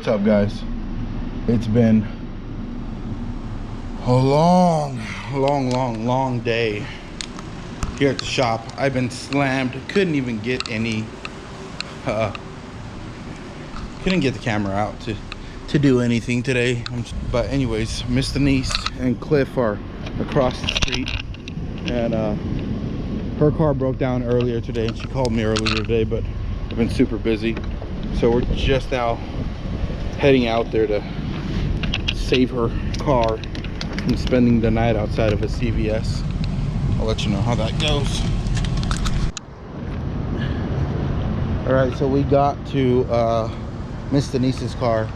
What's up, guys? It's been a long day here at the shop. I've been slammed, couldn't even get any couldn't get the camera out to do anything today. But anyways, Miss Denise and Cliff are across the street, and her car broke down earlier today, and she called me earlier today, but I've been super busy, so we're just now heading out there to save her car from spending the night outside of a CVS. I'll let you know how that goes. All right, so we got to Miss Denise's car.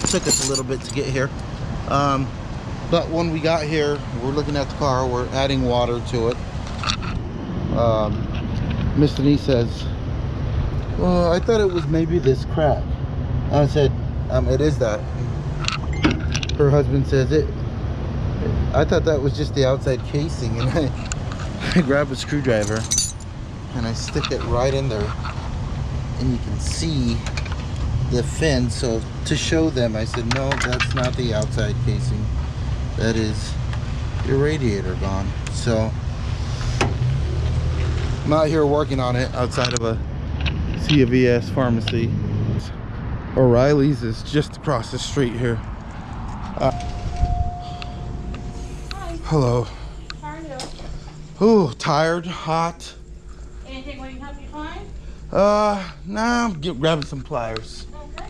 Took us a little bit to get here, but when we got here, we're looking at the car, we're adding water to it. Miss Denise says, "Well, I thought it was maybe this crack." I said, "It is that." Her husband says, "I thought that was just the outside casing." And I grab a screwdriver and I stick it right in there, and you can see the fin. So to show them, I said, "No, that's not the outside casing. That is your radiator gone." So I'm out here working on it outside of a CVS pharmacy. O'Reilly's is just across the street here. Hi. Hello. How are you? Ooh, tired, hot. Anything we can help you find? Nah, I'm grabbing some pliers. Okay.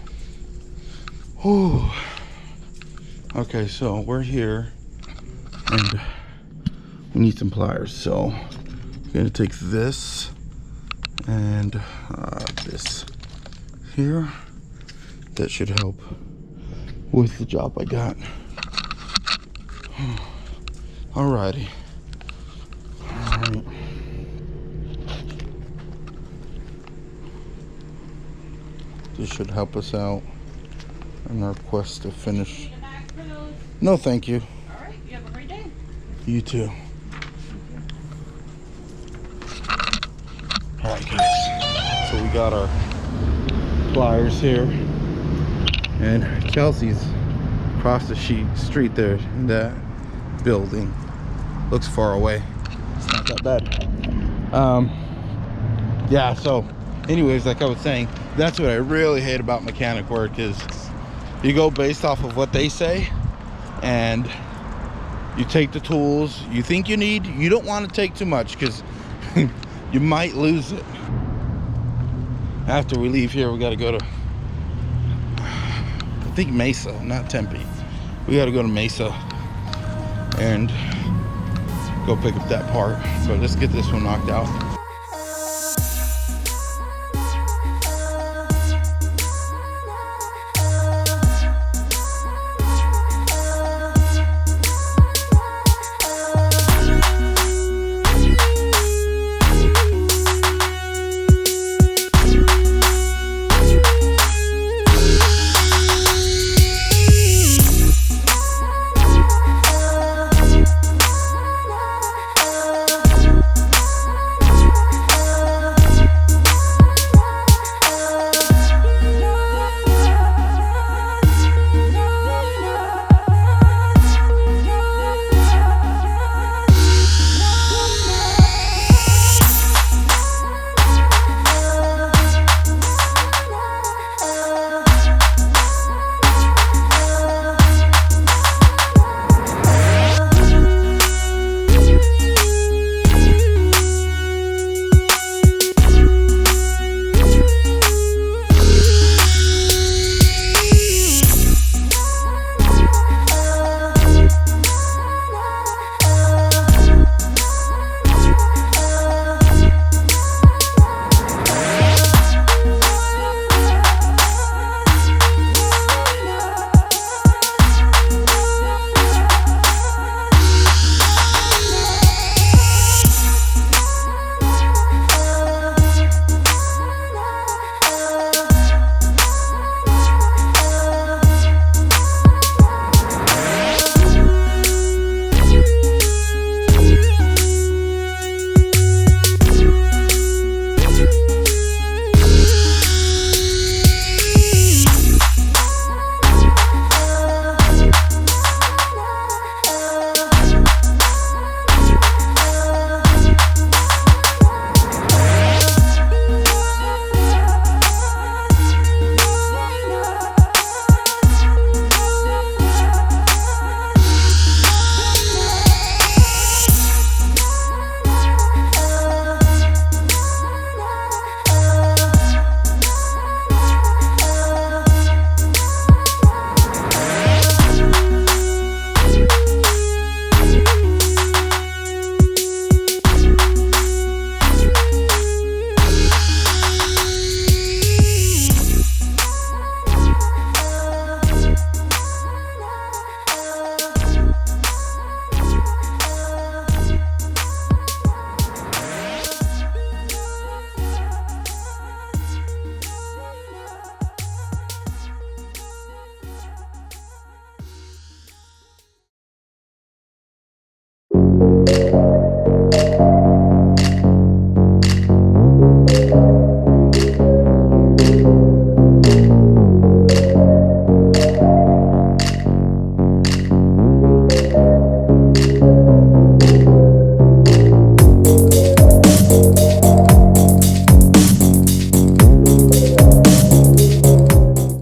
Ooh. Okay, so we're here and we need some pliers. So I'm gonna take this and this here. That should help with the job I got. Alrighty. Alright. This should help us out in our quest to finish. No, thank you. Alright, you have a great day. You too. Alright, guys. So we got our pliers here. And Chelsea's across the street there in that building. Looks far away. It's not that bad. Yeah, so anyways, like I was saying, that's what I really hate about mechanic work, is you go based off of what they say, and you take the tools you think you need. You don't want to take too much because you might lose it. After we leave here, we got to go to, I think, Mesa, not Tempe. We got to go to Mesa and go pick up that part. So let's get this one knocked out.